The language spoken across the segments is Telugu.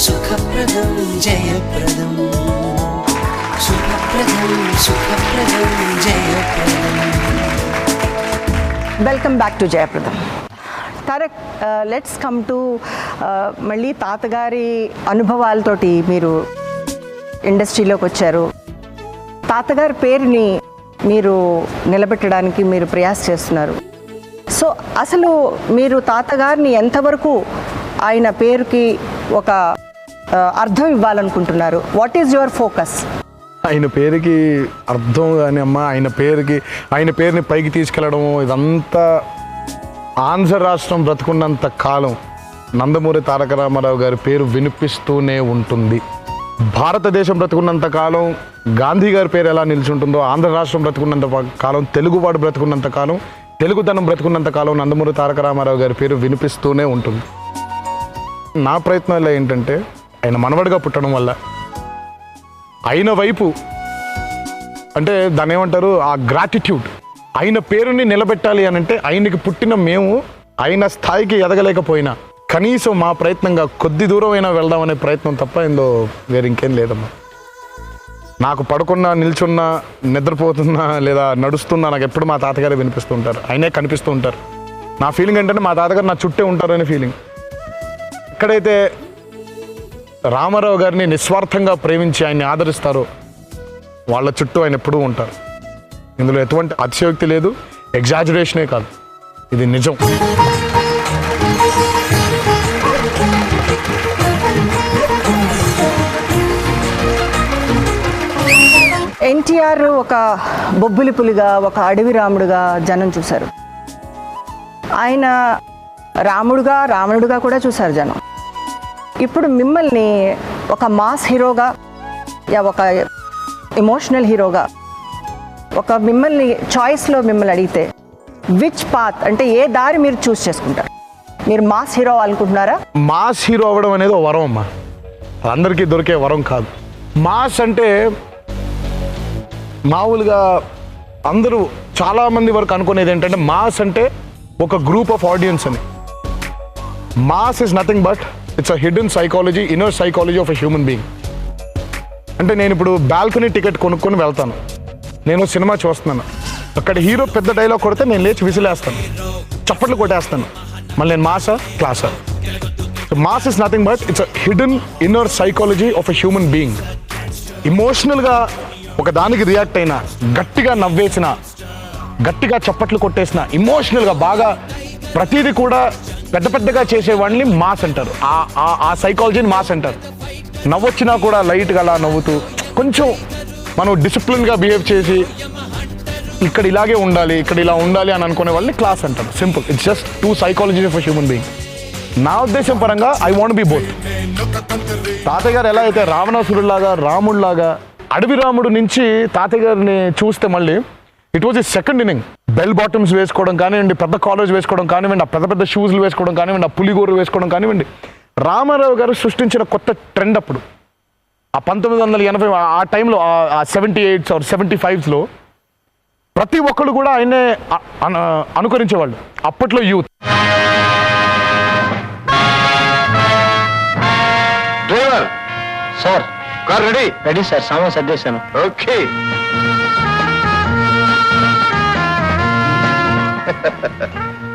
సుఖప్రదం జయప్రదం సుఖప్రదం సుఖప్రదం జయప్రదం. వెల్కమ్ బ్యాక్ టు జయప్రదం. తారక్, లెట్స్ కమ్ టు మళ్ళీ తాతగారి అనుభవాలతోటి మీరు ఇండస్ట్రీలోకి వచ్చారు. తాతగారి పేరుని మీరు నిలబెట్టడానికి మీరు ప్రయాస చేస్తున్నారు. సో అసలు మీరు తాతగారిని ఎంతవరకు ఆయన పేరుకి ఒక అర్థం ఇవ్వాలనుకుంటున్నారు? What is your focus? ఆయన పేరుకి అర్థం కానీ అమ్మ, ఆయన పేరుని పైకి తీసుకెళ్ళడం, ఇదంతా ఆంధ్ర రాష్ట్రం బ్రతుకున్నంత కాలం నందమూరి తారక రామారావు గారి పేరు వినిపిస్తూనే ఉంటుంది. భారతదేశం బ్రతుకున్నంత కాలం గాంధీ గారి పేరు ఎలా నిలిచుంటుందో, ఆంధ్ర రాష్ట్రం బ్రతుకున్నంత కాలం, తెలుగువాడు బ్రతుకున్నంత కాలం, తెలుగుదనం బ్రతుకున్నంత కాలం నందమూరి తారక రామారావు గారి పేరు వినిపిస్తూనే ఉంటుంది. నా ప్రయత్నాలు ఏంటంటే, ఆయన మనవడిగా పుట్టడం వల్ల ఆయన వైపు అంటే దాన్ని ఏమంటారు, ఆ గ్రాటిట్యూడ్, ఆయన పేరుని నిలబెట్టాలి అని అంటే ఆయనకి పుట్టిన మేము ఆయన స్థాయికి ఎదగలేకపోయినా కనీసం మా ప్రయత్నంగా కొద్ది దూరం అయినా వెళ్దామనే ప్రయత్నం తప్ప ఇందులో వేరే ఇంకేం లేదమ్మా. నాకు పడుకున్నా, నిల్చున్నా, నిద్రపోతున్నా లేదా నడుస్తున్నా నాకు ఎప్పుడు మా తాతగారే వినిపిస్తూ ఉంటారు, ఆయనే కనిపిస్తూ ఉంటారు. నా ఫీలింగ్ ఏంటంటే మా తాతగారు నా చుట్టే ఉంటారనే ఫీలింగ్. ఎక్కడైతే రామారావు గారిని నిస్వార్థంగా ప్రేమించి ఆయన్ని ఆదరిస్తారో వాళ్ళ చుట్టూ ఆయన ఎప్పుడూ ఉంటారు. ఇందులో ఎటువంటి అతిశయోక్తి లేదు, ఎగ్జాజరేషనే కాదు, ఇది నిజం. ఎన్టీఆర్ ఒక బొబ్బిలి పులిగా, ఒక అడవి రాముడుగా జనం చూశారు. ఆయన రావణుడుగా కూడా చూశారు జనం. ఇప్పుడు మిమ్మల్ని ఒక మాస్ హీరోగా, ఒక ఎమోషనల్ హీరోగా, మిమ్మల్ని చాయిస్లో మిమ్మల్ని అడిగితే విచ్ పాత్ అంటే ఏ దారి మీరు చూస్ చేసుకుంటారు? మీరు మాస్ హీరో అనుకుంటున్నారా? మాస్ హీరో అవ్వడం అనేది ఒక వరం అమ్మా, అందరికీ దొరికే వరం కాదు. మాస్ అంటే మామూలుగా అందరూ చాలామంది వరకు అనుకునేది ఏంటంటే మాస్ అంటే ఒక గ్రూప్ ఆఫ్ ఆడియన్స్ అని. Mass is nothing but it's a hidden psychology, inner psychology of a human being. అంటే నేను ఇప్పుడు బాల్కనీ టికెట్ కొనుక్కొని వెళ్తాను, నేను సినిమా చూస్తున్నాను, అక్కడ హీరో పెద్ద డైలాగ్ కొడితే నేను లేచి విసిలేస్తాను, చప్పట్లు కొట్టేస్తాను. మళ్ళీ నేను మాసా క్లాసా? So mass is nothing but it's a hidden inner psychology of a human being. ఇమోషనల్గా ఒక దానికి రియాక్ట్ అయినా, గట్టిగా నవ్వేసిన, గట్టిగా చప్పట్లు కొట్టేసిన, ఇమోషనల్గా బాగా ప్రతిదీ కూడా పెద్దగా చేసేవాడిని మాస్ అంటారు. ఆ సైకాలజీని మాస్ అంటారు. నవ్వొచ్చినా కూడా లైట్గా అలా నవ్వుతూ, కొంచెం మనం డిసిప్లిన్గా బిహేవ్ చేసి ఇక్కడ ఇలాగే ఉండాలి, ఇక్కడ ఇలా ఉండాలి అని అనుకునే వాళ్ళని క్లాస్ అంటారు. Simple, it's just two psychologies of human being. నా ఉద్దేశం పరంగా ఐ వాంట్ బి బోత్. తాతయ్య గారు ఎలా అయితే రావణాసురులాగా, రాముడిలాగా, అడవి రాముడు నుంచి తాతయ్య గారిని చూస్తే మళ్ళీ it was a second inning. Bell bottoms వేసుకోవడం కానివ్వండి, పెద్ద కాలేజ్ వేసుకోవడం కానివ్వండి, ఆ పెద్ద షూస్లు వేసుకోవడం కానివ్వండి, ఆ పులిగోరు వేసుకోవడం కానివ్వండి, రామారావు గారు సృష్టించిన కొత్త ట్రెండ్ అప్పుడు. ఆ 1980 ఆ టైంలో, ఆ 78s or 75sలో ప్రతి ఒక్కళ్ళు కూడా ఆయనే అనుకరించేవాళ్ళు. అప్పట్లో youth. Driver sir, car ready? Ready sir, సామాన్ సర్దేశాను. ఓకే.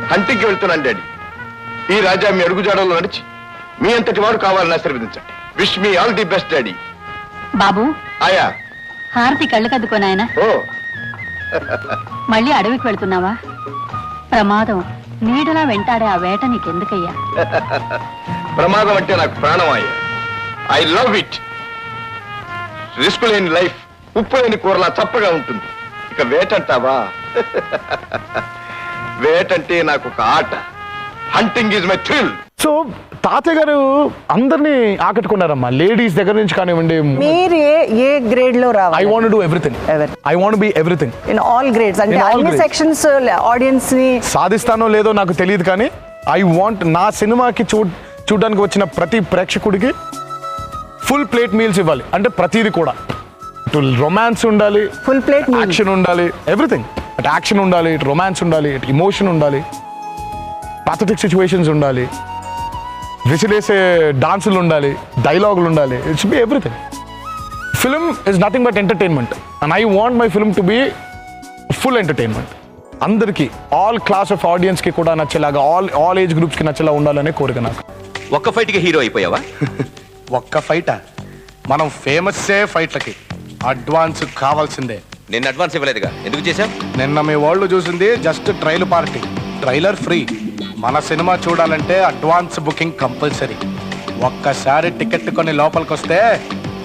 హంటింగ్కి వెళ్తున్నాను డాడీ. ఈ రాజా మీ అడుగుజాడలో నడిచి మీ అంతటి వారు కావాలని ఆశీర్వదించండి. Wish me all the best daddy. బాబు, ఆయా హారతి కళ్ళు కద్దుకోనాయన. ఓ మళ్ళీ అడవికి వెళ్తున్నావా? ప్రమాదం నీడలా వెంటాడే ఆ వేట నీకెందుకయ్యా? ప్రమాదం అంటే నాకు ప్రాణం అయ్యా. I love it. రిస్క్ లేని లైఫ్ ఉప్పు లేని కూరలా చప్పగా ఉంటుంది. ఇక వేటంటావా? వేటంటే నాకు ఒక ఆట. Hunting is my thrill. So తాతయ్య గారు అందరినీ ఆకట్టుకున్నారమ్మా, లేడీస్ దగ్గర నుంచి కానివ్వండి. మీరు ఏ గ్రేడ్ లో రావాలి? I want to do everything. I want be everything in all grades. అంటే అన్ని సెక్షన్స్ ఆడియన్స్ ని సాధిస్తానో లేదో నాకు తెలియదు, కానీ ఐ వాంట్ నా సినిమాకి చూడడానికి వచ్చిన ప్రతి ప్రేక్షకుడికి ఫుల్ ప్లేట్ మీల్స్ ఇవ్వాలి. అంటే ప్రతిదీ కూడా, ఇటు రొమాన్స్ ఉండాలి, ఫుల్ ప్లేట్ యాక్షన్ ఉండాలి, ఎవ్రీథింగ్. అటు యాక్షన్ ఉండాలి, ఇటు రొమాన్స్ ఉండాలి, ఇటు ఇమోషన్ ఉండాలి, పాథటిక్ సిచ్యువేషన్స్ ఉండాలి. విసిలేసే డాన్సులు ఉండాలి, డైలాగులు ఉండాలి, it's B everything. Film is nothing but entertainment and I want my film to be full entertainment. అందరికీ, ఆల్ క్లాస్ ఆఫ్ ఆడియన్స్కి కూడా నచ్చేలాగా, ఆల్ ఏజ్ గ్రూప్స్కి నచ్చేలా ఉండాలనే కోరిక నాకు. ఒక్క ఫైట్కి హీరో అయిపోయావా? ఒక్క ఫైటా? మనం ఫేమస్సే ఫైట్లకి, అడ్వాన్స్ కావాల్సిందే. నిన్న అడ్వాన్స్ ఇవ్వలేదుగా, ఎందుకు చేశావు? నిన్న మీ వాళ్ళు చూసింది just trail party, trailer free. మన సినిమా చూడాలంటే అడ్వాన్స్ బుకింగ్ కంపల్సరీ. ఒక్కసారి టికెట్ కొని లోపలికి వస్తే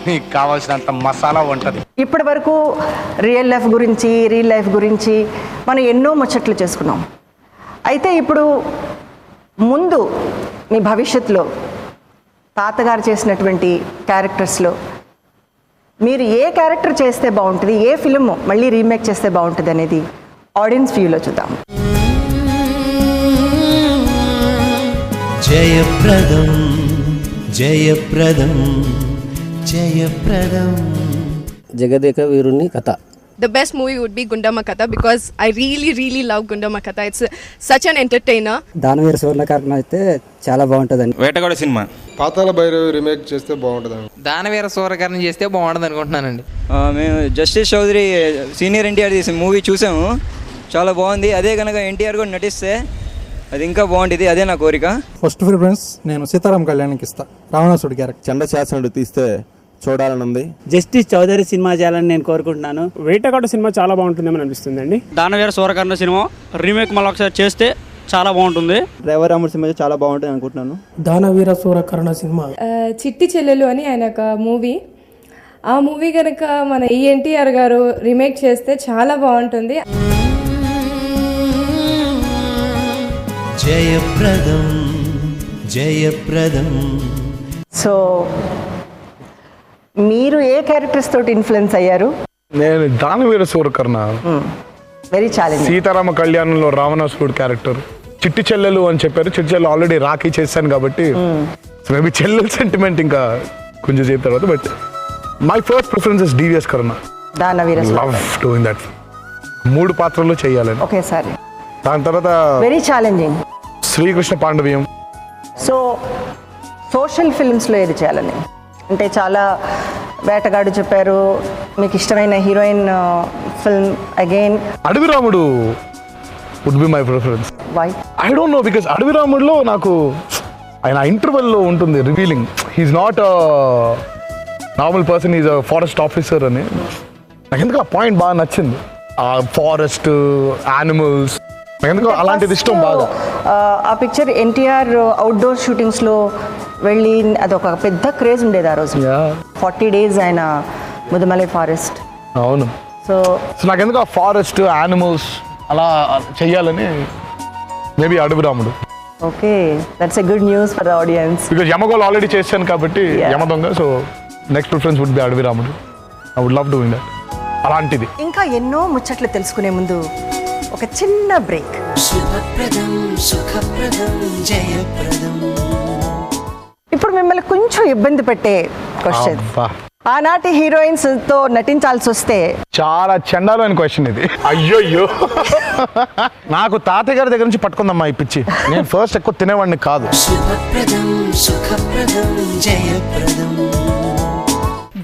నీకు కావాల్సినంత మసాలా ఉంటుంది. ఇప్పటి వరకు రియల్ లైఫ్ గురించి మనం ఎన్నో ముచ్చట్లు చేసుకున్నాం. అయితే ఇప్పుడు ముందు మీ భవిష్యత్తులో తాతగారు చేసినటువంటి క్యారెక్టర్స్లో మీరు ఏ క్యారెక్టర్ చేస్తే బాగుంటుంది, ఏ ఫిలిం మళ్ళీ రీమేక్ చేస్తే బాగుంటుంది అనేది ఆడియన్స్ వ్యూలో చూద్దాం. జయప్రదం జయప్రదం జయప్రదం. జగదేక వీరుని కథ. The best movie would be Gundama Katha because I really love Gundama Katha. It's such an entertainer. దానవీర సువర్ణకర్ణ అయితే చాలా బాగుంటుందండి. వేటగాడు సినిమా. పాతాళ భైరవి రీమేక్ చేస్తే బాగుంటుంది. దానవీర సూరకర్ణ చేస్తే బాగుంటుంది అనుకుంటున్నానండి. మేము జస్టిస్ చౌదరి సీనియర్ ఎన్టీఆర్ చేసిన మూవీ చూసాము, చాలా బాగుంది. అదే కనుక ఎన్టీఆర్ కూడా నటిస్తే అది ఇంకా బాగుంటుంది, అదే నా కోరిక. ఫస్ట్ ప్రిఫరెన్స్ నేను సీతారాం కళ్యాణ్కి ఇస్తా. రావణాసుడి క్యారెక్టర్ చండ శాసనుడు తీస్తే చూడాలని ఉంది. జస్టిస్ చౌదరి సినిమా చేయాలని నేను కోరుకుంటున్నాను. వేటగాడు సినిమా చాలా బాగుంటుందేమని అనిపిస్తుందండి. దానవీర సూరకర్ణ సినిమా రీమేక్ మళ్ళీ ఒకసారి చేస్తే చాలా బాగుంటుంది. డ్రైవర్ రాముడు సినిమా చాలా బాగుంటుంది అనుకుంటున్నాను. దానవీర సూరకర్ణ సినిమా. చిట్టి చెల్లెలు అని ఆయన ఒక మూవీ. ఆ మూవీ కనుక మన ఎన్టీఆర్ గారు రీమేక్ చేస్తే చాలా బాగుంటుంది. జయప్రదం జయప్రదం. సో మీరు ఏ క్యారెక్టర్స్ తోటి ఇన్ఫ్లుయెన్స్ అయ్యారు? నేను దానవీర సూరకర్ణ, వెరీ ఛాలెంజ్. సీతారామ కళ్యాణంలో రావణాసురుడు క్యారెక్టర్, చిట్టి చెల్లెలు అని చెప్పారు. చిట్టి చెల్లెలు ఆల్రెడీ రాఖీ చేశాను కాబట్టి మేబీ చెల్లెలు సెంటిమెంట్ ఇంకా కొంచెం సేపు తర్వాత. But my first preference is DVS Karna. Danaveera love doing that. 3 పాత్రల్లో చేయాలని. ఒకేసారి. దాని తర్వాత very challenging. Srikrishna Pandaveeyam. So social ఫిల్మ్స్లో ఏది చేయాలని? అంటే చాలా వేటగాడు చెప్పారు, మీకు ఇష్టమైన heroine film again Adavi Ramudu would be my preference. Why? I don't know, because Adavi రాముడులో నాకు ఆయన ఇంటర్వెల్లో ఉంటుంది revealing. He's not normal person, is a forest officer అని. నాకు ఎందుకు ఆ పాయింట్ బాగా నచ్చింది. ఆ ఫారెస్ట్ యానిమల్స్ ఎందుకు అలాంటిది ఇష్టం బాగా. ఆ పిక్చర్ ఎన్టీఆర్ అవుట్డోర్ షూటింగ్స్లో వెళ్ళి అదొక పెద్ద క్రేజ్ ఉండేది ఆ రోజు. 40 days ఆయన ముదుమలై ఫారెస్ట్. అవును. సో నాకెందుకు ఆ ఫారెస్ట్ యానిమల్స్ అలా చెయ్యాలని maybe Adavi Ramudu. Okay, that's a good news for the audience. Because Yamagola already చేశాను కాబట్టి Yamadonga. So next preference would be Adavi Ramudu. I would love doing that. అలాంటిది. ఇంకా ఎన్నో ముచ్చట్లు తెలుసుకునే ముందు ఒక చిన్న బ్రేక్. శుభప్రదం సుఖప్రదం జయప్రదం. ఇప్పుడు మిమ్మల్ని కొంచెం ఇబ్బంది పెట్టే క్వశ్చన్. అబ్బా. ఆనాటి హీరోయిన్స్ తో నటించాల్సి వస్తే చాలా చండాలమైన క్వశ్చన్ ఇది. అయ్యోయ్యో, నాకు తాతయ్య గారి దగ్గర నుంచి పట్టుకుందమ్మా ఈ పిచ్చి. నేను ఫస్ట్ ఎక్కువ తినేవాడిని కాదు. శుభప్రదం సుఖప్రదం జయప్రదం.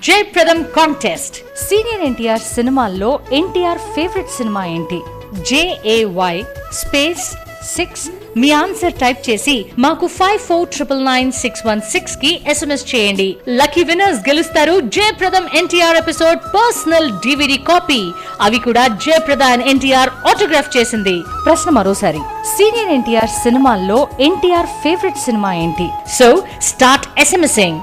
జయప్రదం కాంటెస్ట్. సీనియర్ ఎన్టీఆర్ సినిమాల్లో ఎన్టీఆర్ ఫేవరెట్ సినిమా ఏంటి? JAY స్పేస్ 6 మీ ఆన్సర్ టైప్ చేసి మాకు 54999616 కి SMS చేయండి. లక్కీ విన్నర్స్ గెలుస్తారు జయప్రదం NTR episode personal DVD copy. అవి కూడా జయప్రద ఎన్టీఆర్ ఆటోగ్రాఫ్ చేసింది. ప్రశ్న మరోసారి, సీనియర్ ఎన్టీఆర్ సినిమాల్లో ఎన్టీఆర్ ఫేవరెట్ సినిమా ఏంటి? So start SMSing.